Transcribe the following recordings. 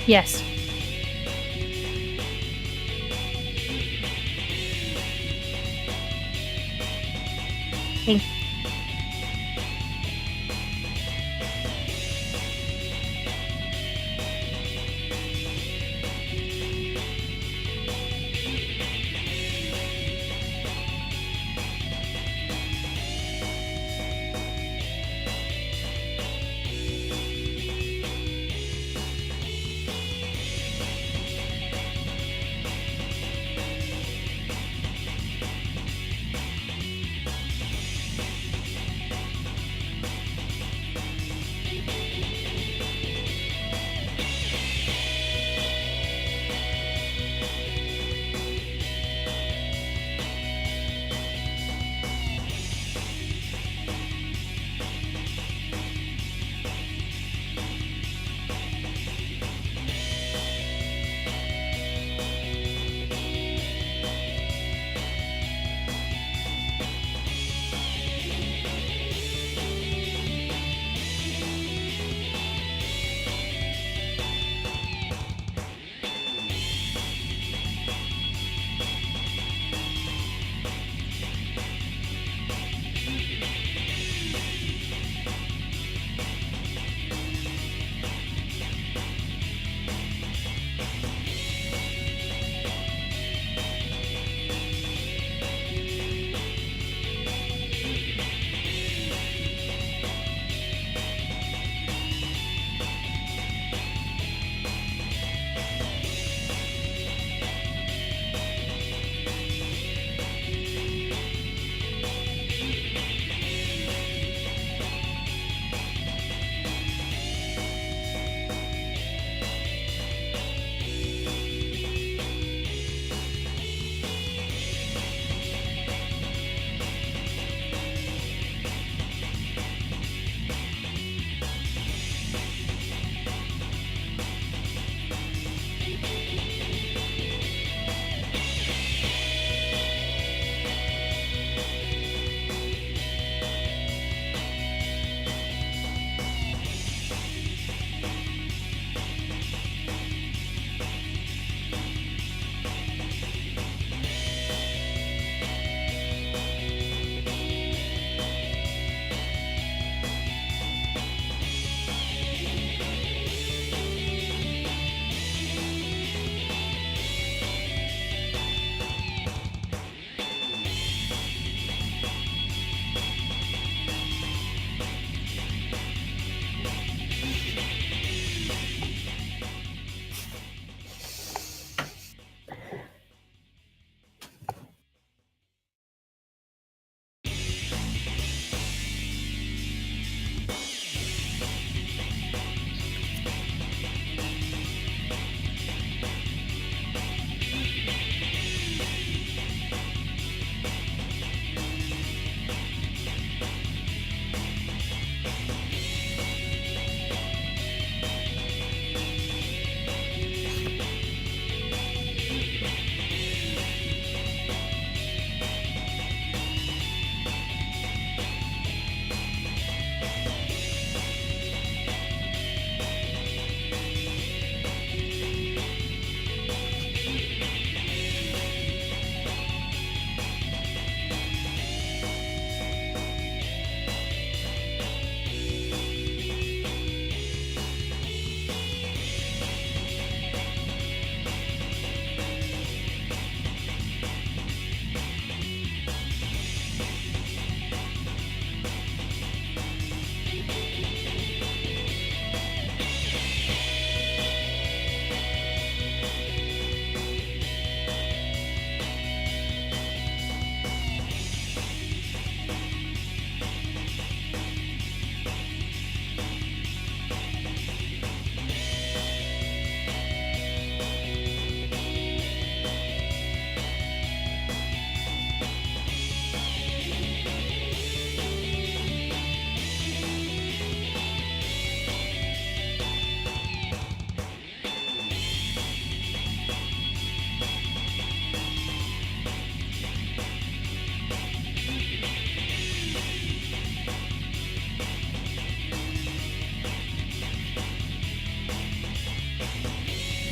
Yes. Thank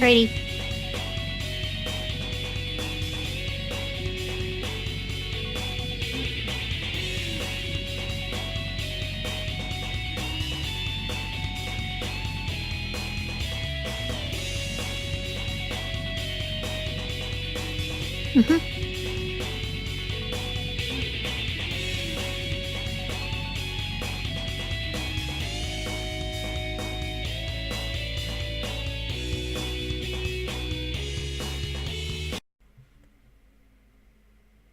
Righty.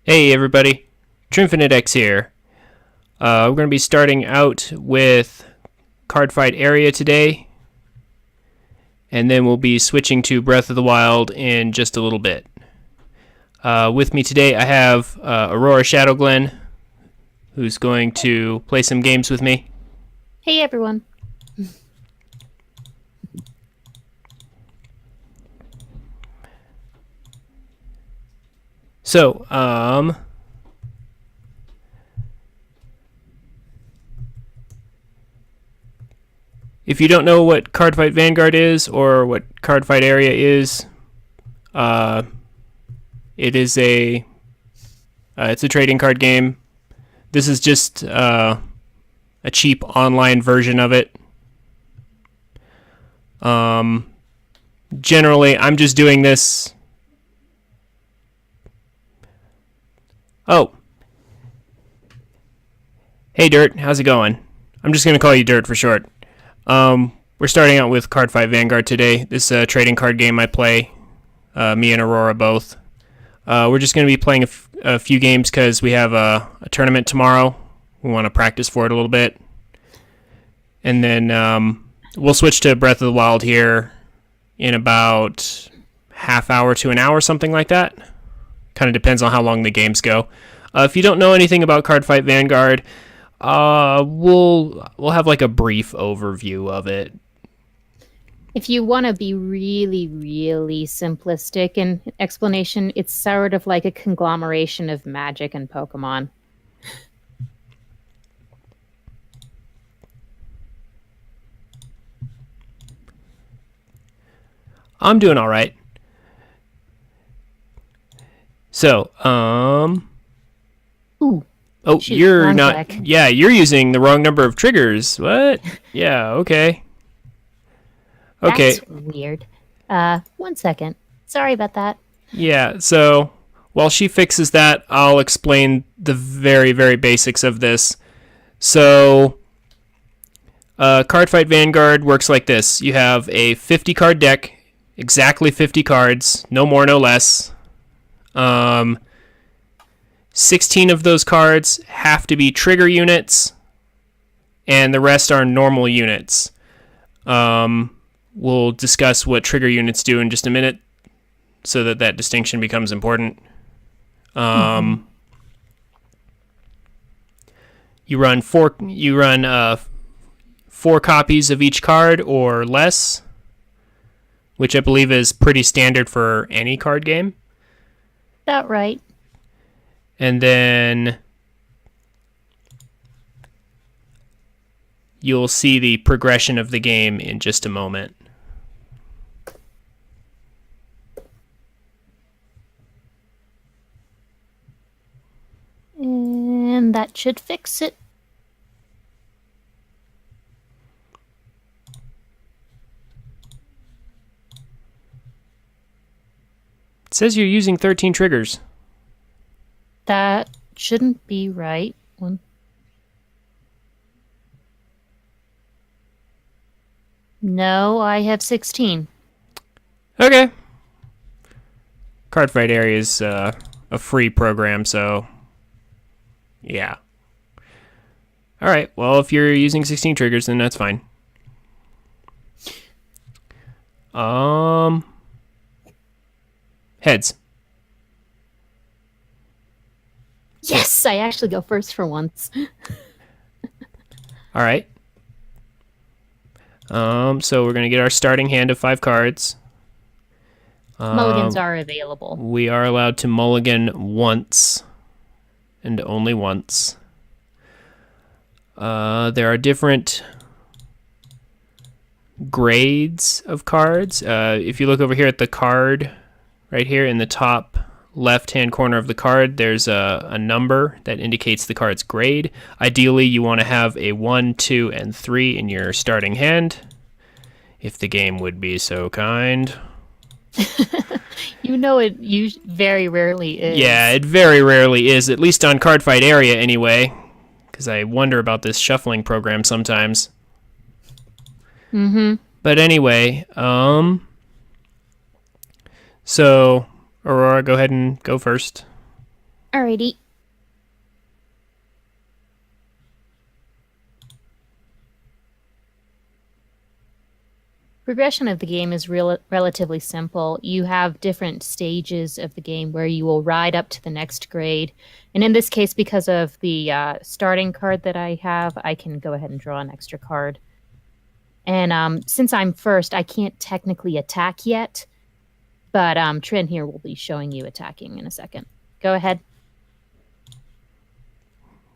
Hey everybody, TrinfiniteX here. We're going to be starting out with Cardfight area today, and then we'll be switching to Breath of the Wild in just a little bit. With me today I have Aurora Shadowglen, who's going to play some games with me. Hey everyone. So, if you don't know what Cardfight Vanguard is or what Cardfight area is, it is it's a trading card game. This is just a cheap online version of it. Generally, I'm just doing this. Oh. Hey, Dirt. How's it going? I'm just going to call you Dirt for short. We're starting out with Cardfight Vanguard today. This is a trading card game I play. Me and Aurora both. We're just going to be playing a few games because we have a tournament tomorrow. We want to practice for it a little bit. And then we'll switch to Breath of the Wild here in about half hour to an hour, something like that. Kind of depends on how long the games go. If you don't know anything about Cardfight Vanguard, we'll have like a brief overview of it. If you want to be really, really simplistic in explanation, it's sort of like a conglomeration of Magic and Pokemon. I'm doing all right. So, Ooh. oh, Shoot, you're not. click. Yeah, you're using the wrong number of triggers. What? Yeah. Okay. Okay. That's weird. 1 second. Sorry about that. Yeah. So while she fixes that, I'll explain the very, very basics of this. So, Cardfight Vanguard works like this: you have a 50 card deck, exactly 50 cards, no more, no less. 16 of those cards have to be trigger units, and the rest are normal units. We'll discuss what trigger units do in just a minute, so that distinction becomes important. You run four copies of each card or less, which I believe is pretty standard for any card game. That right. And then you'll see the progression of the game in just a moment. And that should fix it. It says you're using 13 triggers. That shouldn't be right. No, I have 16. Okay. Cardfight area is a free program, so yeah. All right. Well, if you're using 16 triggers, then that's fine. Heads. Yes, I actually go first for once. All right. So we're gonna get our starting hand of 5 cards. Mulligans are available. We are allowed to mulligan once, and only once. There are different grades of cards. If you look over here at the card, right here in the top left-hand corner of the card, there's a number that indicates the card's grade. Ideally, you want to have a 1, 2, and 3 in your starting hand, if the game would be so kind. You know it very rarely is. Yeah, it very rarely is, at least on Cardfight area anyway, because I wonder about this shuffling program sometimes. Mm-hmm. But anyway, so Aurora, go ahead and go first. Alrighty. Progression of the game is relatively simple. You have different stages of the game where you will ride up to the next grade. And in this case, because of the starting card that I have, I can go ahead and draw an extra card. And since I'm first, I can't technically attack yet. But Trin here will be showing you attacking in a second. Go ahead.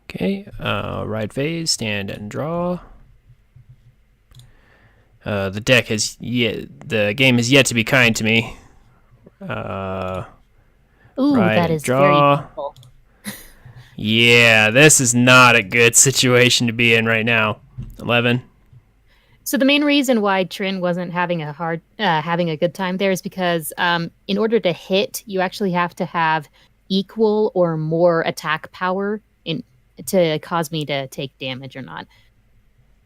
Okay, ride phase, stand and draw. The game has yet to be kind to me. Ooh, ride that is draw. very painful. Yeah, this is not a good situation to be in right now. 11. So the main reason why Trin wasn't having a good time there is because in order to hit, you actually have to have equal or more attack power to cause me to take damage or not.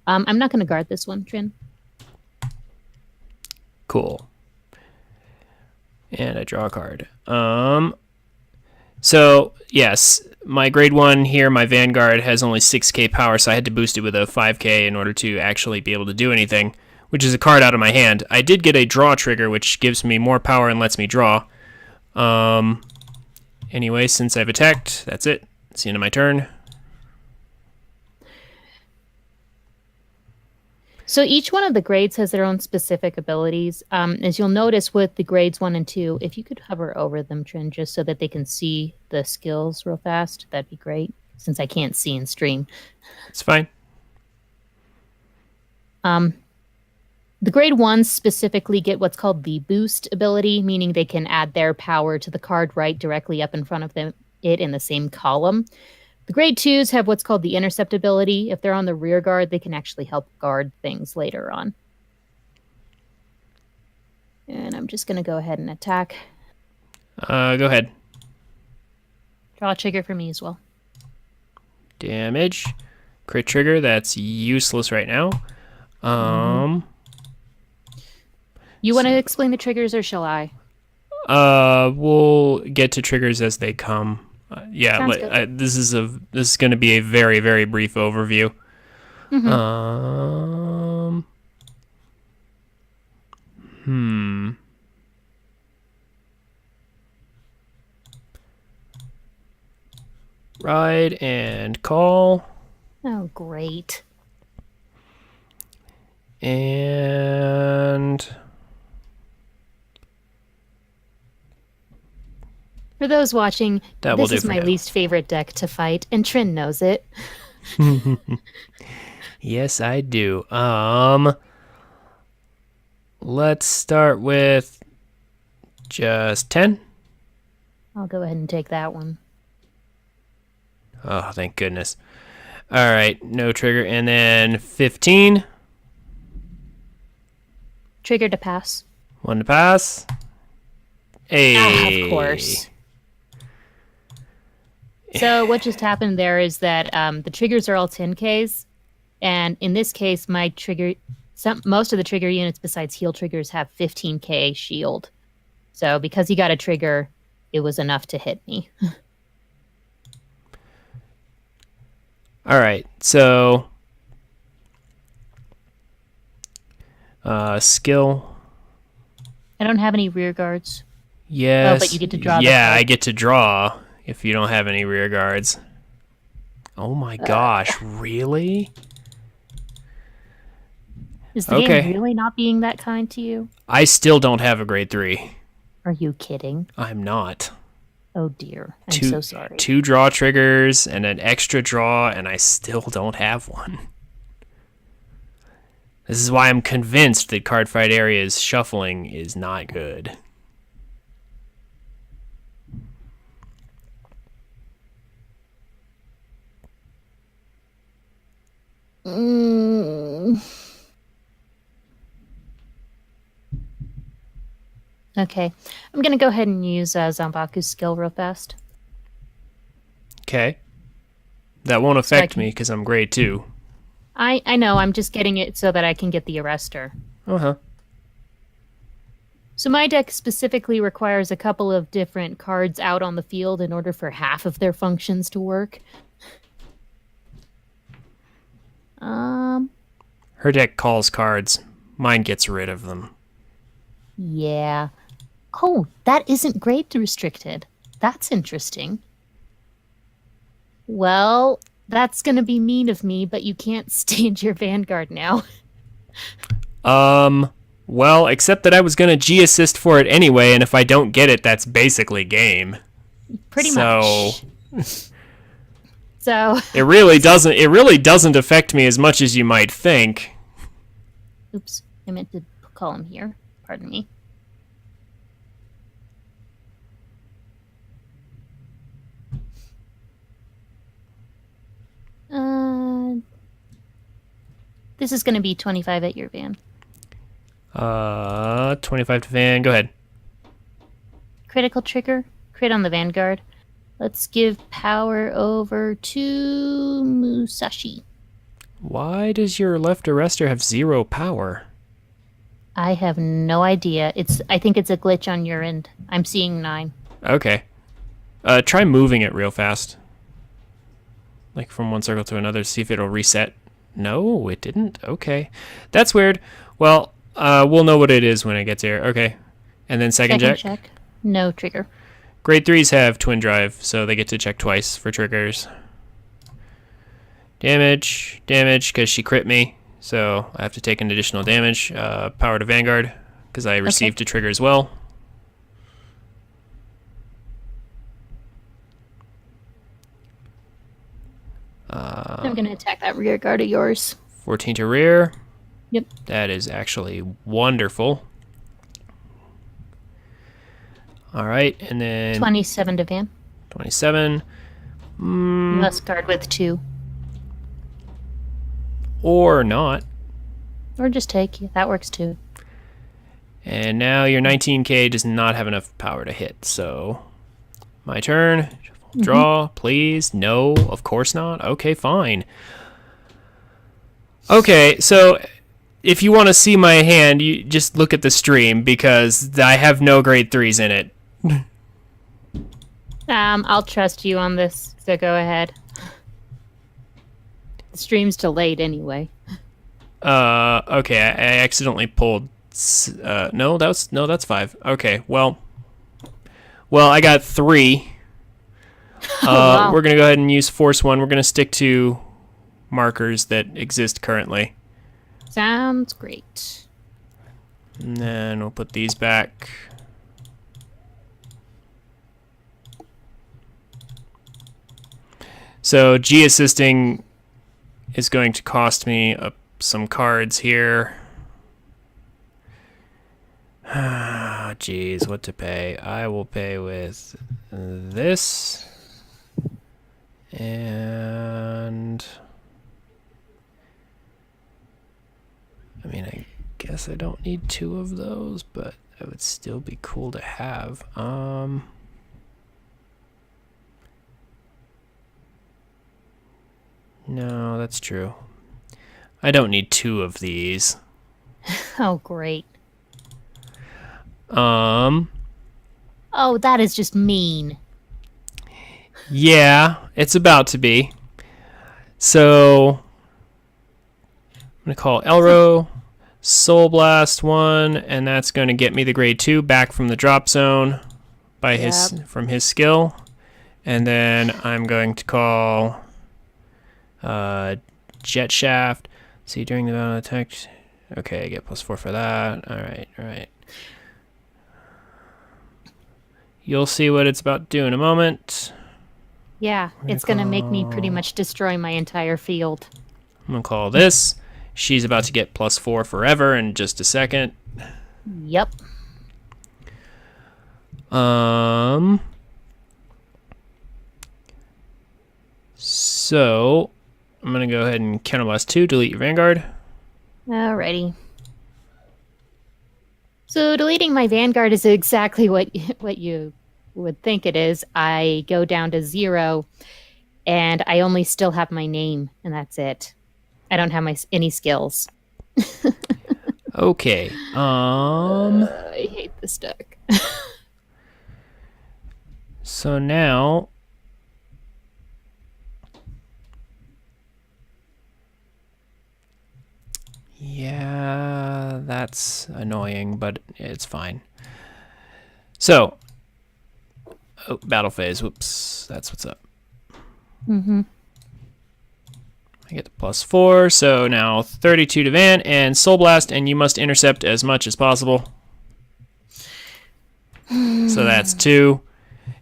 I'm not going to guard this one, Trin. Cool. And I draw a card. So, yes, my grade 1 here, my Vanguard, has only 6k power, so I had to boost it with a 5k in order to actually be able to do anything, which is a card out of my hand. I did get a draw trigger, which gives me more power and lets me draw. Anyway, since I've attacked, that's it. It's the end of my turn. So each one of the grades has their own specific abilities. As you'll notice with the grades 1 and 2, if you could hover over them, Trin, just so that they can see the skills real fast, that'd be great, since I can't see in stream. It's fine. The grade 1s specifically get what's called the boost ability, meaning they can add their power to the card right directly up in front of it in the same column. The grade 2s have what's called the intercept ability. If they're on the rear guard, they can actually help guard things later on. And I'm just going to go ahead and attack. Go ahead. Draw a trigger for me as well. Damage. Crit trigger, that's useless right now. You want to explain the triggers or shall I? We'll get to triggers as they come. This is going to be a very, very brief overview. Mm-hmm. Ride and call. Oh, great. And For those watching, this is my now. least favorite deck to fight, and Trin knows it. Yes, I do. Let's start with just 10. I'll go ahead and take that one. Oh, thank goodness. All right, no trigger. And then 15. Trigger to pass. 1 to pass. Hey. Of course. So what just happened there is that the triggers are all 10Ks, and in this case, most of the trigger units besides heal triggers have 15K shield. So because he got a trigger, it was enough to hit me. All right, so skill. I don't have any rear guards. Yes. Oh, but you get to draw. Yeah, I get to draw if you don't have any rear guards. Oh my gosh, really? Is the game really not being that kind to you? I still don't have a grade 3. Are you kidding? I'm not. Oh dear. I'm so sorry. 2 draw triggers and an extra draw, and I still don't have one. This is why I'm convinced that Cardfight Area's shuffling is not good. Okay. I'm going to go ahead and use Zambaku's skill real fast. Okay. That won't affect me because I'm grade 2. I know. I'm just getting it so that I can get the arrestor. Uh-huh. So my deck specifically requires a couple of different cards out on the field in order for half of their functions to work. Her deck calls cards. Mine gets rid of them. Yeah. Oh, that isn't grade restricted. That's interesting. Well, that's going to be mean of me, but you can't stage your Vanguard now. Well, except that I was going to G-assist for it anyway, and if I don't get it, that's basically game. Pretty much. So it really doesn't affect me as much as you might think. Oops, I meant to call him here. Pardon me. This is going to be 25 at your van. 25 to van. Go ahead. Critical trigger. Crit on the Vanguard. Let's give power over to Musashi. Why does your left arrestor have 0 power? I have no idea. I think it's a glitch on your end. I'm seeing 9. Okay. Try moving it real fast. Like from one circle to another, see if it'll reset. No, it didn't. Okay. That's weird. Well, we'll know what it is when it gets here. Okay. And then second check? No trigger. Grade 3s have twin drive, so they get to check twice for triggers. Damage, because she crit me, so I have to take an additional damage. Power to Vanguard, because I received a trigger as well. I'm going to attack that rear guard of yours. 14 to rear. Yep. That is actually wonderful. All right, and then 27 to van. 27. You must guard with 2. Or not. Or just take. That works too. And now your 19k does not have enough power to hit, so my turn. Draw, please. No, of course not. Okay, fine. Okay, so if you want to see my hand, you just look at the stream because I have no grade 3s in it. I'll trust you on this, so go ahead. The stream's delayed anyway. Okay, I accidentally pulled. No, that's 5. Okay, well, I got 3. Wow. We're gonna go ahead and use force 1. We're gonna stick to markers that exist currently. Sounds great. And then we'll put these back. So G-assisting is going to cost me some cards here. Geez, what to pay? I will pay with this. And I mean, I guess I don't need 2 of those, but that would still be cool to have. No, that's true. I don't need 2 of these. Oh, great. Oh, that is just mean. Yeah, it's about to be. So I'm gonna call Elro, Soul Blast 1, and that's gonna get me the grade 2 back from the drop zone by from his skill. And then I'm going to call Jet Shaft. See, during the battle attack. Okay, I get +4 for that. All right. You'll see what it's about to do in a moment. Yeah, it's going to make me pretty much destroy my entire field. I'm going to call this She's about to get +4 forever in just a second. Yep. So I'm gonna go ahead and counterblast 2, delete your Vanguard. Alrighty. So deleting my Vanguard is exactly what you would think it is. I go down to 0, and I only still have my name, and that's it. I don't have any skills. Okay. I hate this deck. So now yeah, that's annoying, but it's fine. So, battle phase. Whoops, that's what's up. Mm-hmm. I get the +4, so now 32 to Van and Soul Blast, and you must intercept as much as possible. So that's 2,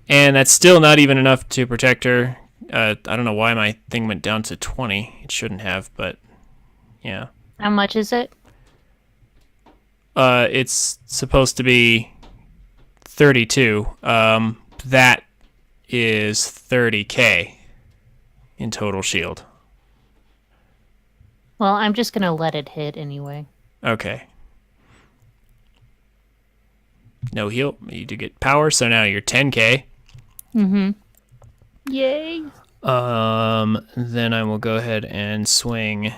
and that's still not even enough to protect her. I don't know why my thing went down to 20. It shouldn't have, but yeah. How much is it? It's supposed to be 32. That is 30k in total shield. Well, I'm just going to let it hit anyway. Okay. No heal. You do get power, so now you're 10k. Mm-hmm. Yay. Then I will go ahead and swing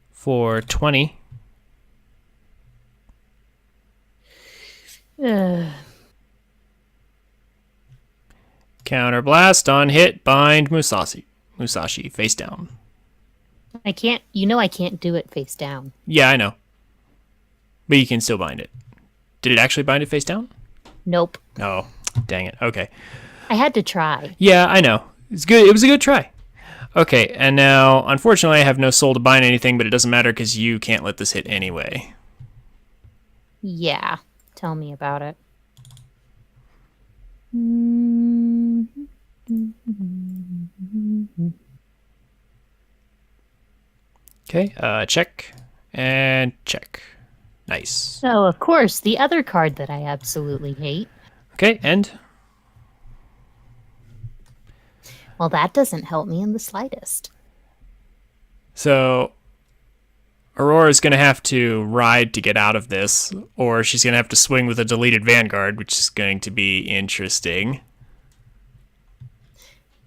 for 20. Counter blast on hit, bind Musashi. Musashi, face down. I can't do it face down. Yeah, I know. But you can still bind it. Did it actually bind it face down? Nope. Oh, dang it. Okay. I had to try. Yeah, I know. It's good. It was a good try. Okay, and now, unfortunately, I have no soul to bind anything, but it doesn't matter because you can't let this hit anyway. Yeah. Tell me about it. Okay, check and check. Nice. So, of course, the other card that I absolutely hate. Okay, end. Well, that doesn't help me in the slightest. So, Aurora's going to have to ride to get out of this, or she's going to have to swing with a deleted Vanguard, which is going to be interesting.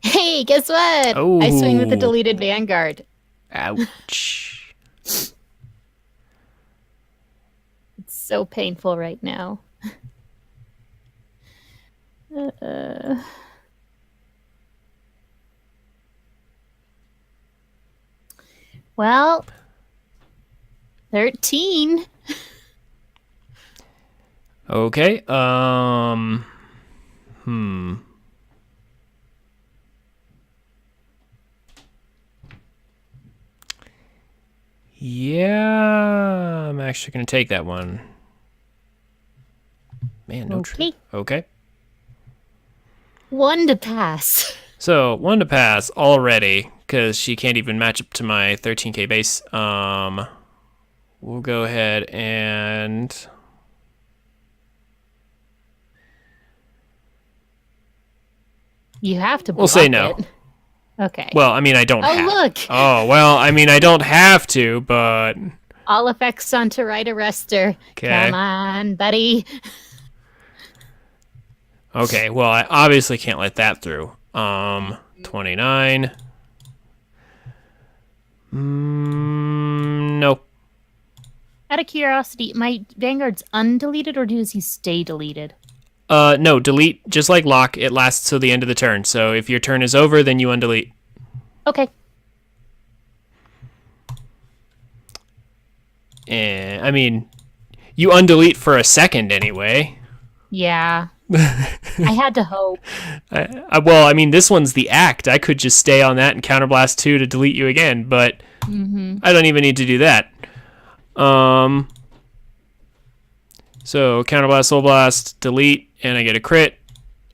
Hey, guess what? Oh. I swing with a deleted Vanguard. Ouch. It's so painful right now. Well, 13. Okay, Yeah, I'm actually going to take that one. Man, no Okay. Okay. 1 to pass. So, 1 to pass already, because she can't even match up to my 13k base. We'll go ahead and... You have to block We'll say no. it. Okay. Well, I mean, I don't have... look! Oh, well, I mean, I don't have to, but... All effects on to right arrestor. Okay. Come on, buddy. Okay, well, I obviously can't let that through. 29. Nope. Out of curiosity, my Vanguard's undeleted, or does he stay deleted? No, delete, just like lock, it lasts till the end of the turn. So if your turn is over, then you undelete. Okay. And, I mean, you undelete for a second anyway. Yeah. I had to hope. Well, I mean, this one's the act. I could just stay on that and counterblast 2 to delete you again, but I don't even need to do that. So counterblast, soul blast, delete, and I get a crit,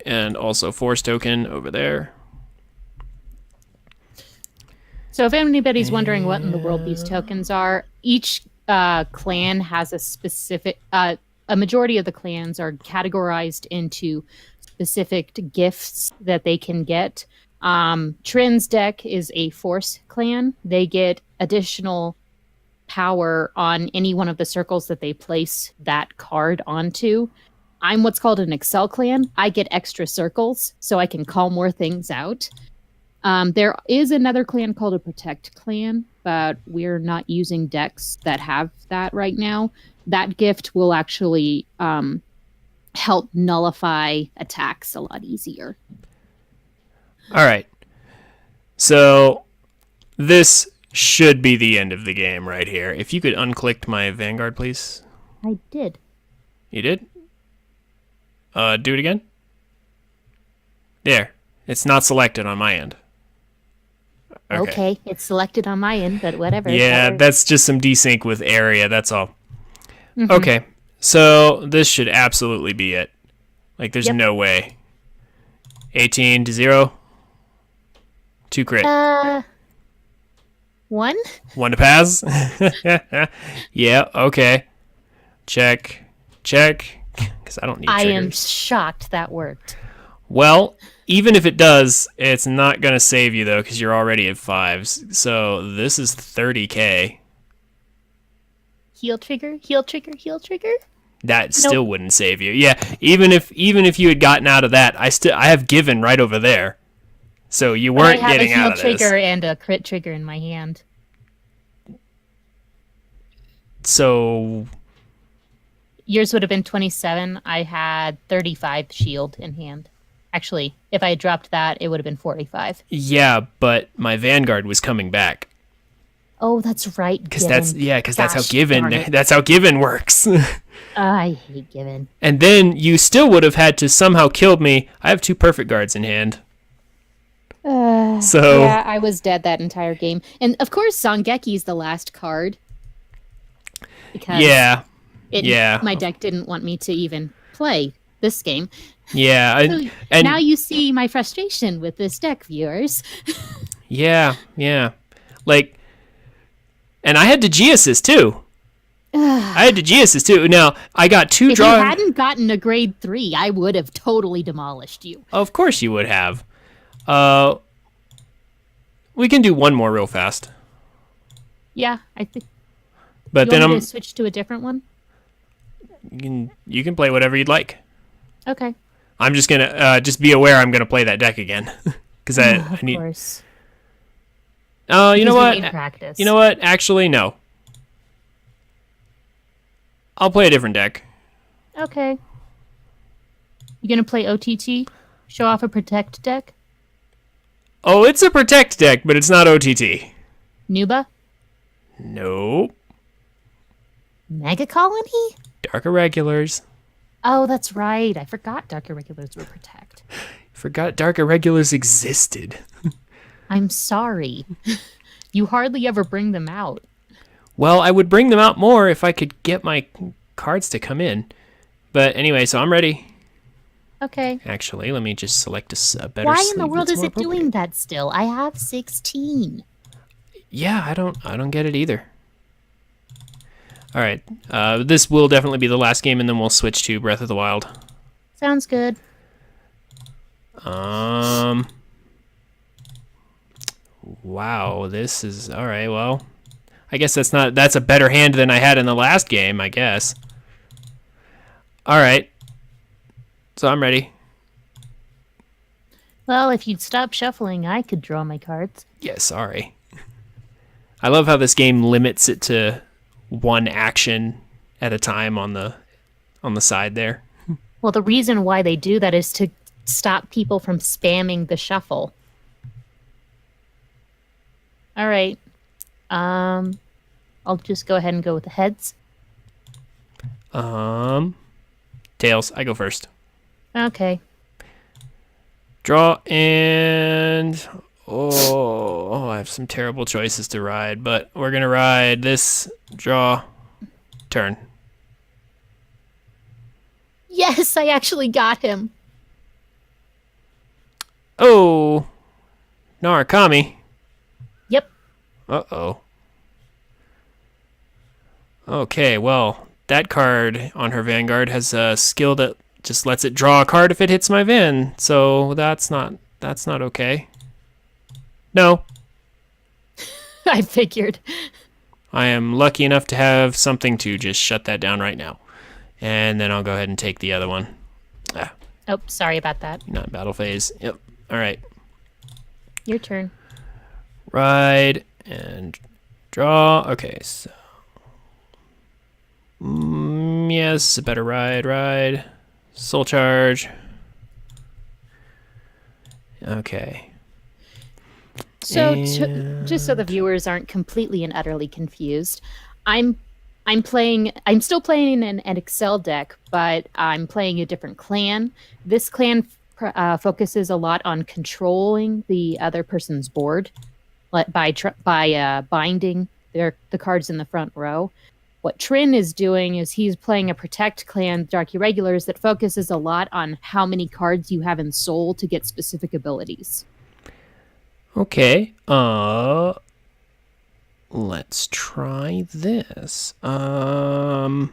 and also force token over there. So if anybody's wondering what in the world these tokens are, each clan has a specific. A majority of the clans are categorized into specific gifts that they can get. Trin's deck is a force clan. They get additional power on any one of the circles that they place that card onto. I'm what's called an Excel clan. I get extra circles, so I can call more things out. There is another clan called a Protect clan, but we're not using decks that have that right now. That gift will actually help nullify attacks a lot easier. All right. So this should be the end of the game right here. If you could unclick my Vanguard, please. I did. You did? Do it again. There. It's not selected on my end. Okay, it's selected on my end, but whatever. Yeah, that's just some desync with area, that's all. Mm-hmm. Okay, so this should absolutely be it. Like, there's no way. 18 to 0. 2 crit. 1? 1 to pass? Yeah, okay. Check. Because I don't need triggers. I am shocked that worked. Well, even if it does, it's not going to save you, though, because you're already at 5s. So this is 30k. Heal trigger? That still wouldn't save you. Yeah, even if you had gotten out of that, I have given right over there. So you weren't getting out of this. I have a heal trigger and a crit trigger in my hand. So yours would have been 27. I had 35 shield in hand. Actually, if I had dropped that, it would have been 45. Yeah, but my Vanguard was coming back. Oh, that's right. Because that's how given works. I hate given. And then you still would have had to somehow killed me. I have 2 perfect guards in hand. Yeah, I was dead that entire game. And of course, Songeki is the last card. Because my deck didn't want me to even play this game. Yeah. And now you see my frustration with this deck, viewers. Yeah. Like, and I had Dagiasis too. Now, I got 2 draw. If you hadn't gotten a grade 3, I would have totally demolished you. Of course you would have. We can do one more real fast. Yeah, I think. But then I'm going to switch to a different one. You can play whatever you'd like. Okay. I'm just gonna just be aware I'm gonna play that deck again because I need. Of course. Oh, you know what? Practice. You know what? Actually, no. I'll play a different deck. Okay. You gonna play OTT? Show off a protect deck? Oh, it's a protect deck, but it's not OTT. Nuba? Nope. Mega Colony? Dark Irregulars. Oh, that's right. I forgot Dark Irregulars were protect. Forgot Dark Irregulars existed. I'm sorry. You hardly ever bring them out. Well, I would bring them out more if I could get my cards to come in. But anyway, so I'm ready. Okay. Actually, let me just select a better Why sleeve in the world that's is it doing that still? I have 16. Yeah, I don't get it either. All right, this will definitely be the last game, and then we'll switch to Breath of the Wild. Sounds good. Wow, this is all right. Well, I guess that's a better hand than I had in the last game, I guess. All right, so I'm ready. Well, if you'd stop shuffling, I could draw my cards. Yeah, sorry. I love how this game limits it to one action at a time on the side there. Well, the reason why they do that is to stop people from spamming the shuffle. All right. I'll just go ahead and go with the heads. Tails. I go first. Okay. Draw and I have some terrible choices to ride, but we're gonna ride this. Draw, turn. Yes, I actually got him. Oh, Narakami. Yep. Uh-oh. Okay, well, that card on her Vanguard has a skill that just lets it draw a card if it hits my Van. So that's not okay. No, I figured. I am lucky enough to have something to just shut that down right now. And then I'll go ahead and take the other one. Ah, Oh, sorry about that. not battle phase. Yep. All right. Your turn. Ride and draw. Okay, so yeah, this is a better ride. Ride. Soul charge. Okay. So, And just so the viewers aren't completely and utterly confused, I'm I'm still playing an Excel deck, but I'm playing a different clan. This clan focuses a lot on controlling the other person's board, like by binding the cards in the front row. What Trin is doing is he's playing a Protect clan, Dark Irregulars, that focuses a lot on how many cards you have in Soul to get specific abilities. okay. Let's try this. Oh,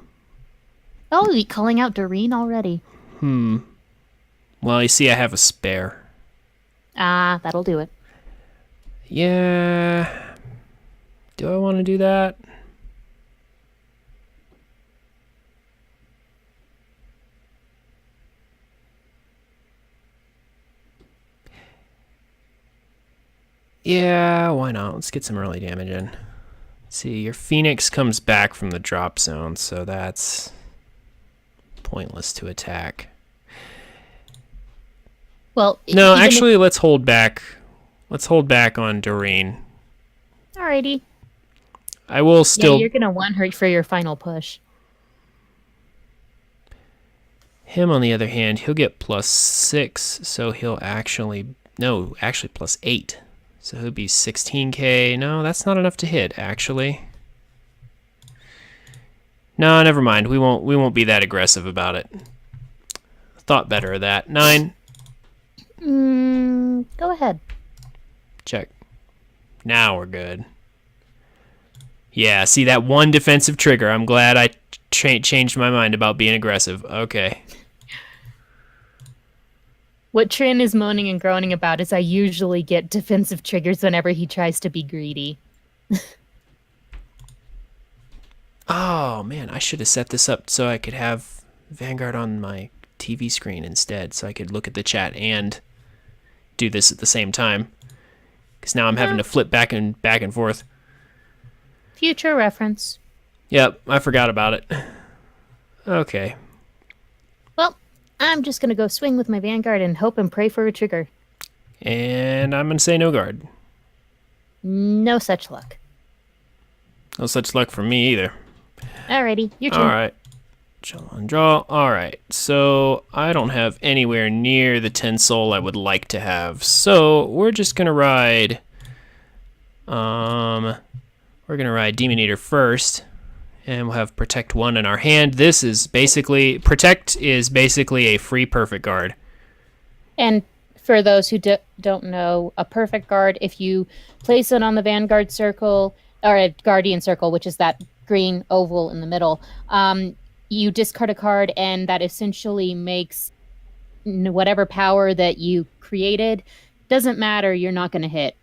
you calling out Doreen already? Well, you see, I have a spare. Ah, that'll do it. Yeah. Do I want to do that? Yeah, why not? Let's get some early damage in. See, your Phoenix comes back from the drop zone, so that's pointless to attack. Well, No, actually, let's hold back. Let's hold back on Doreen. Alrighty. I will Yeah, still... you're gonna want her for your final push. Him, on the other hand, he'll get +6, so he'll actually... No, actually +8. So he'll be 16k. No, that's not enough to hit, actually. No, never mind. We won't be that aggressive about it. Thought better of that. 9. Go ahead. Check. Now we're good. Yeah, see that one defensive trigger. I'm glad I changed my mind about being aggressive. Okay. What Trin is moaning and groaning about is I usually get defensive triggers whenever he tries to be greedy. Oh, man, I should have set this up so I could have Vanguard on my TV screen instead, so I could look at the chat and do this at the same time. Because now I'm having to flip back and forth. Future reference. Yep, I forgot about it. Okay. Well, I'm just gonna go swing with my Vanguard and hope and pray for a trigger. And I'm going to say no guard. No such luck. No such luck for me either. Alrighty, your turn. All right. Chill and draw. All right. So I don't have anywhere near the 10 soul I would like to have. So we're just going to ride... We're going to ride Demon Eater first. And we'll have Protect 1 in our hand. This is basically... Protect is basically a free perfect guard. And for those who don't know, a perfect guard, if you place it on the Vanguard circle, or a Guardian circle, which is that green oval in the middle, you discard a card, and that essentially makes whatever power that you created, doesn't matter, you're not going to hit.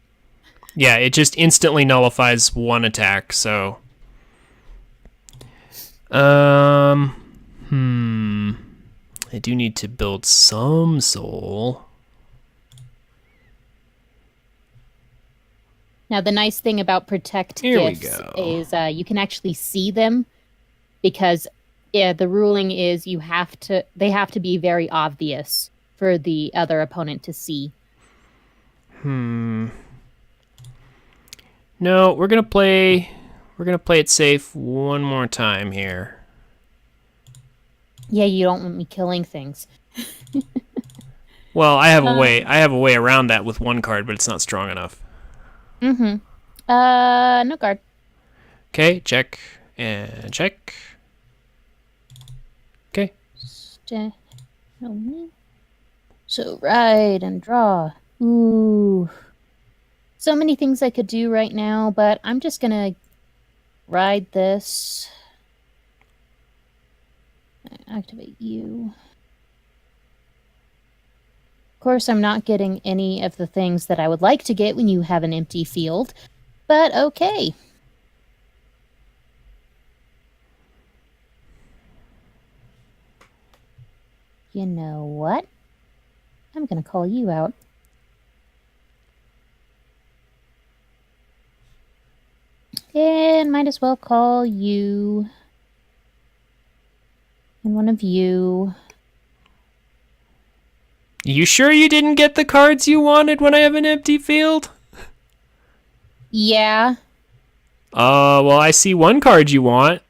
Yeah, it just instantly nullifies one attack, so... I do need to build some soul. Now, the nice thing about Protect gifts is you can actually see them, because the ruling is they have to be very obvious for the other opponent to see. No, we're gonna play it safe one more time here. Yeah, you don't want me killing things. Well, I have a way around that with one card, but it's not strong enough. No guard. Okay, check and check. Okay. So ride and draw. Ooh. so many things I could do right now, but I'm just gonna ride this. Activate you. Of course, I'm not getting any of the things that I would like to get when you have an empty field, but okay. You know what? I'm gonna call you out. And might as well call you and one of you. You sure you didn't get the cards you wanted when I have an empty field? Yeah. Well, I see one card you want.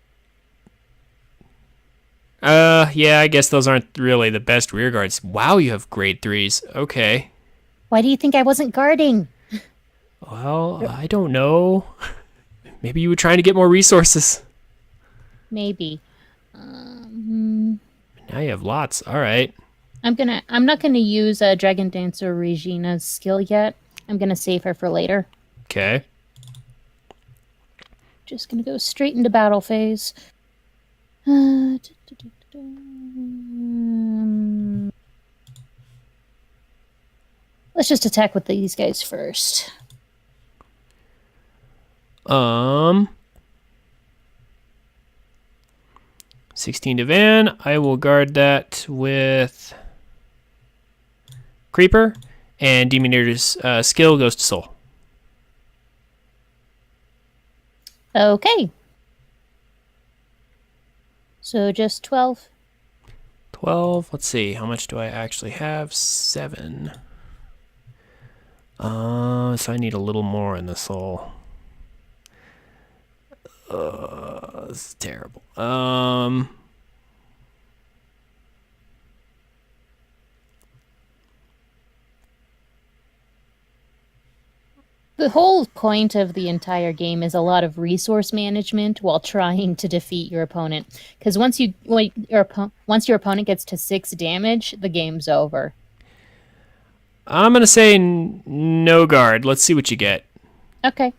Yeah, I guess those aren't really the best rear guards. Wow, you have grade 3s. Okay. Why do you think I wasn't guarding? Well, I don't know. Maybe you were trying to get more resources. Maybe. Now you have lots. All right. I'm not gonna use Dragon Dancer Regina's skill yet. I'm gonna save her for later. Okay. Just gonna go straight into battle phase. Let's just attack with these guys first. 16 to Van. I will guard that with Creeper, and Demoneer's skill goes to Soul. Okay. So just 12. 12. Let's see. How much do I actually have? 7. So I need a little more in the Soul. This is terrible. The whole point of the entire game is a lot of resource management while trying to defeat your opponent. Because once your opponent gets to 6 damage, the game's over. I'm gonna say no guard. Let's see what you get. Okay.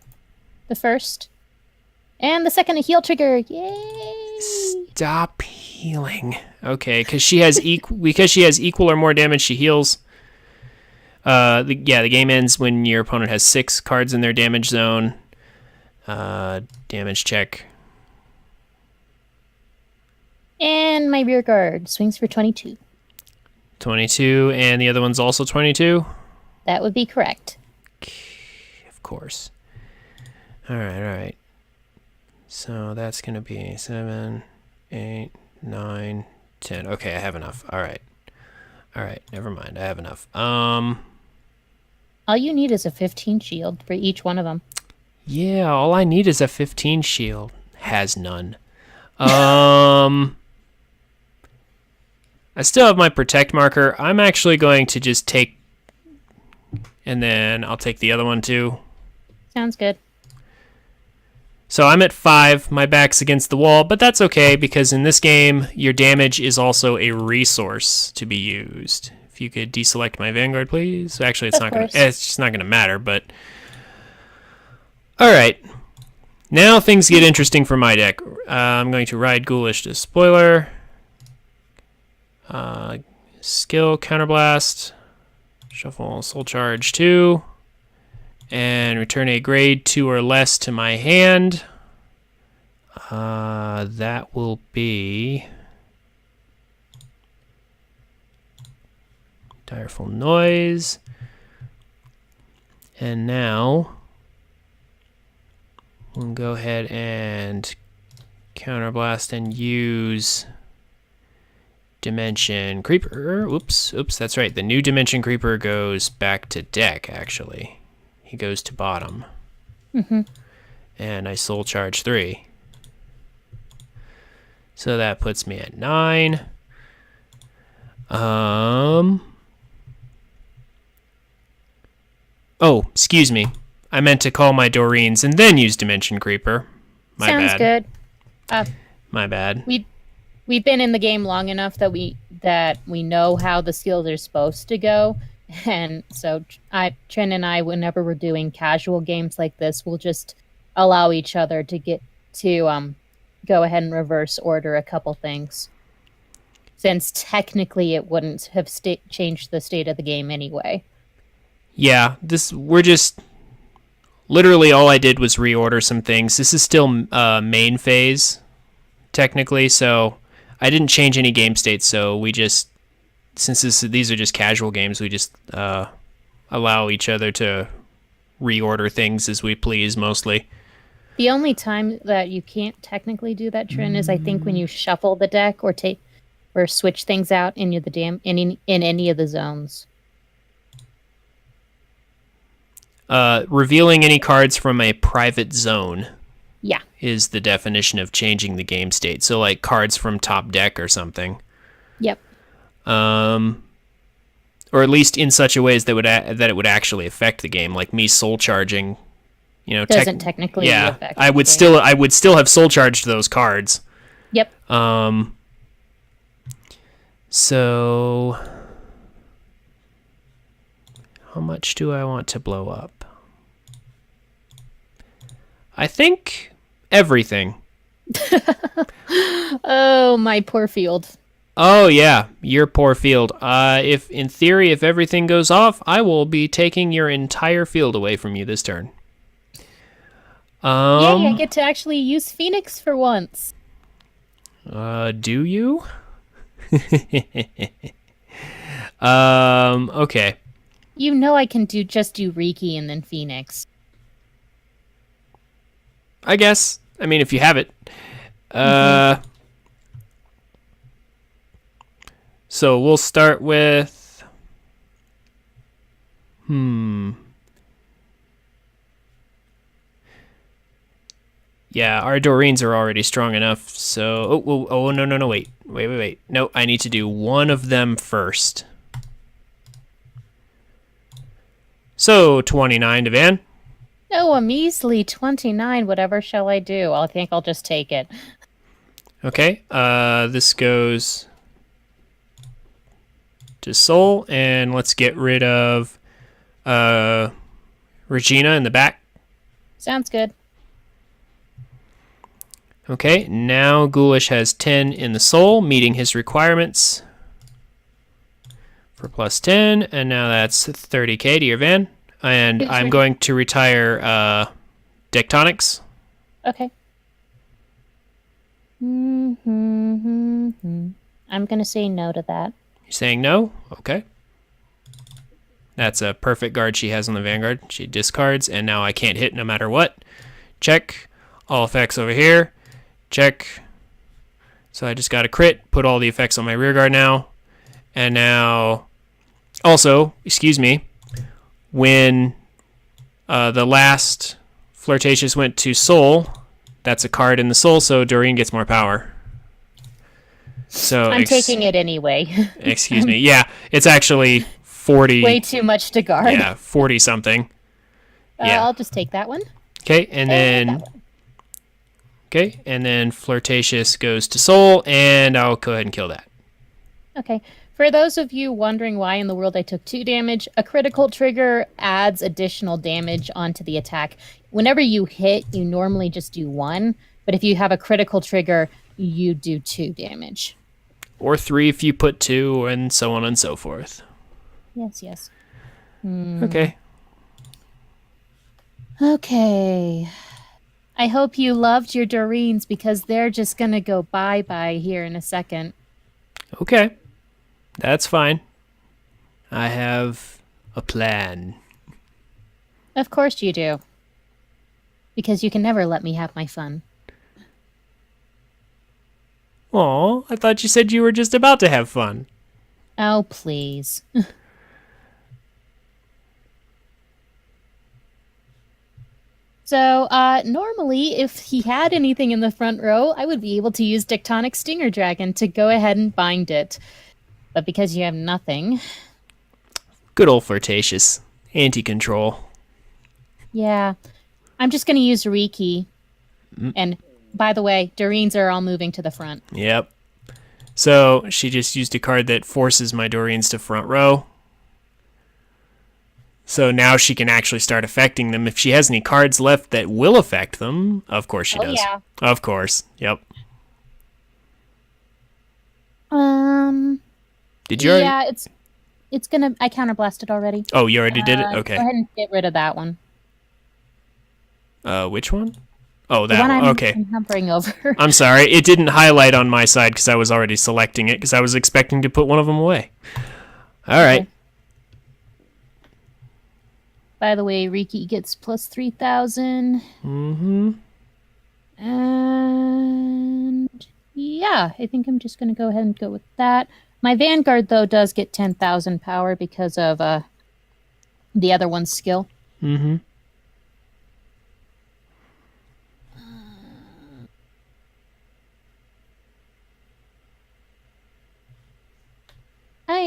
The first. And the second, a heal trigger. Yay! Stop healing. Okay, because she has equal or more damage, she heals. The game ends when your opponent has 6 cards in their damage zone. Damage check. And my rear guard swings for 22. 22, and the other one's also 22? That would be correct. Of course. All right. So that's going to be 7, 8, 9, 10. Okay, I have enough. All right, never mind. I have enough. All you need is a 15 shield for each one of them. Yeah, all I need is a 15 shield. Has none. I still have my protect marker. I'm actually going to just take, and then I'll take the other one too. Sounds good. So I'm at 5. My back's against the wall, but that's okay because in this game, your damage is also a resource to be used. If you could deselect my Vanguard, please. Actually, it's just not gonna matter. But all right, now things get interesting for my deck. I'm going to ride Ghoulish to Spoiler. Skill Counterblast. Shuffle Soul Charge 2. And return a grade 2 or less to my hand. That will be Direful Noise. And now we'll go ahead and Counterblast and use Dimension Creeper. Oops, that's right. The new Dimension Creeper goes back to deck, actually. He goes to bottom. And I Soul Charge 3. So that puts me at 9. Oh, excuse me. I meant to call my Doreens and then use Dimension Creeper. Sounds good. My bad. We've been in the game long enough that we know how the skills are supposed to go. And so Trin and I, whenever we're doing casual games like this, we'll just allow each other to get to go ahead and reverse order a couple things, since technically it wouldn't have changed the state of the game anyway. Yeah, we're just literally all I did was reorder some things. This is still main phase technically, so I didn't change any game states. So we just, since these are just casual games, we just allow each other to reorder things as we please mostly. The only time that you can't technically do that, Trin, is I think when you shuffle the deck or switch things out in in any of the zones. Revealing any cards from a private zone. Yeah. Is the definition of changing the game state. So like cards from top deck or something. Yep. Or at least in such a way that it would actually affect the game, like me soul charging. Doesn't technically affect. I would still have soul charged those cards. Yep. So how much do I want to blow up? I think everything. Oh, my poor field. Oh yeah, your poor field. If in theory, if everything goes off, I will be taking your entire field away from you this turn. Yay, I get to actually use Phoenix for once. Do you? Okay. You know I can just do Riki and then Phoenix. I guess. I mean, if you have it. So we'll start with... Yeah, our Doreens are already strong enough, so... No, wait. No, I need to do one of them first. So, 29 to Van. Oh, a measly 29. Whatever shall I do? I think I'll just take it. Okay, this goes to Soul, and let's get rid of Regina in the back. Sounds good. Okay, now Ghoulish has 10 in the Soul, meeting his requirements for plus 10, and now that's 30k to your Van. And I'm going to retire Tectonics. Okay. I'm going to say no to that. You're saying no? Okay. That's a perfect guard she has on the Vanguard. She discards, and now I can't hit no matter what. Check. All effects over here. Check. So I just got a crit, put all the effects on my rear guard now. And now, also, excuse me, when the last Flirtatious went to Soul, that's a card in the Soul, so Doreen gets more power. So I'm taking it anyway. Excuse me. Yeah, it's actually 40. Way too much to guard. Yeah, 40 something. Yeah. I'll just take that one. Okay, and then... Okay, and then Flirtatious goes to Soul, and I'll go ahead and kill that. Okay. For those of you wondering why in the world I took 2 damage, a critical trigger adds additional damage onto the attack. Whenever you hit, you normally just do 1, but if you have a critical trigger, you do 2 damage. Or 3 if you put 2, and so on and so forth. Yes. Okay. Okay. I hope you loved your Doreens, because they're just going to go bye-bye here in a second. Okay. That's fine. I have a plan. Of course you do. Because you can never let me have my fun. Aw, I thought you said you were just about to have fun. Oh, please. So, normally, if he had anything in the front row, I would be able to use Tectonic Stinger Dragon to go ahead and bind it. But because you have nothing... Good old Flirtatious. Anti-control. Yeah. I'm just going to use Riki. And, by the way, Doreens are all moving to the front. Yep. So, she just used a card that forces my Doreens to front row. So now she can actually start affecting them. If she has any cards left that will affect them, of course she does. Yeah. Of course. Yep. Did you already? Yeah, it's gonna. I counterblasted already. Oh, you already did it? Go Okay. ahead and get rid of that one. Which one? Oh, The that one one. I'm, Okay. I'm hovering over. I'm sorry. It didn't highlight on my side because I was already selecting it because I was expecting to put one of them away. All right. Okay. By the way, Riki gets plus 3,000. Mm-hmm. And yeah, I think I'm just going to go ahead and go with that. My Vanguard, though, does get 10,000 power because of the other one's skill. Mm-hmm.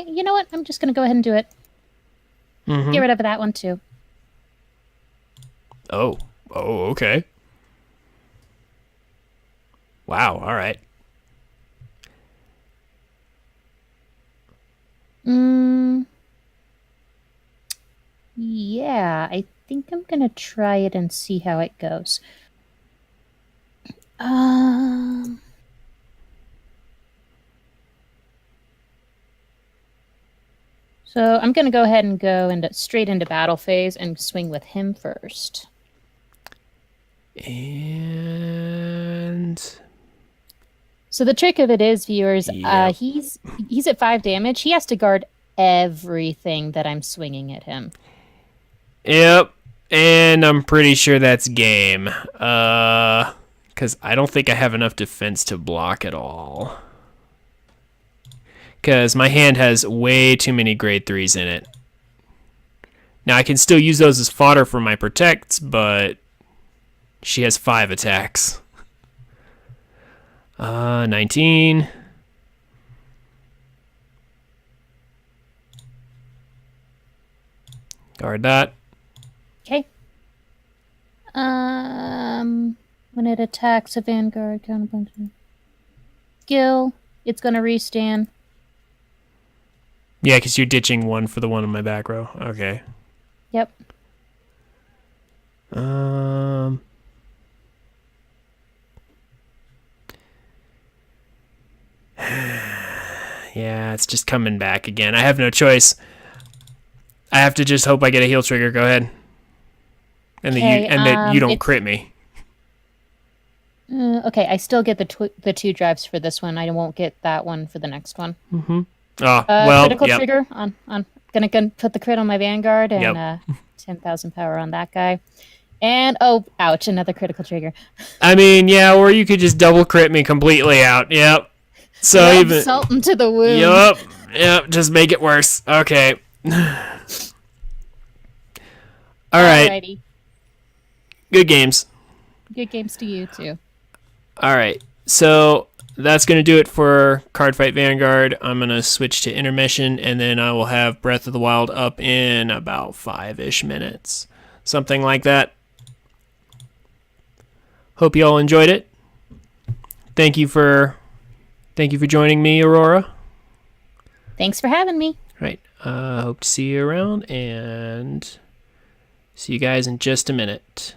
You know what? I'm just going to go ahead and do it. Mm-hmm. Get rid of that one, too. Oh. Oh, okay. Wow, all right. Yeah, I think I'm going to try it and see how it goes. So I'm going to go ahead and go straight into battle phase and swing with him first. And so the trick of it is, viewers, Yep. he's at 5 damage. He has to guard everything that I'm swinging at him. Yep. And I'm pretty sure that's game. Because I don't think I have enough defense to block at all. Because my hand has way too many grade 3s in it. Now, I can still use those as fodder for my protects, but she has 5 attacks. 19. Guard that. Okay. When it attacks a Vanguard, counterpunch. Skill, it's going to restand. Yeah, because you're ditching one for the one in my back row. Okay. Yep. Yeah, it's just coming back again. I have no choice. I have to just hope I get a heal trigger. Go ahead. And that you don't crit me. Okay, I still get the 2 drives for this one. I won't get that one for the next one. Mm-hmm. Oh, well, critical trigger on gonna put the crit on my Vanguard and 10,000 power on that guy. And oh, ouch, another critical trigger. I mean, yeah, or you could just double crit me completely out. Yep. So Rub even salt into the wound. Yep, just make it worse. Okay. All right. Alrighty. Good games. Good games to you too. All right. So that's going to do it for Cardfight Vanguard. I'm going to switch to intermission, and then I will have Breath of the Wild up in about 5-ish minutes. Something like that. Hope you all enjoyed it. Thank you for joining me, Aurora. Thanks for having me. Right. Hope to see you around, and see you guys in just a minute.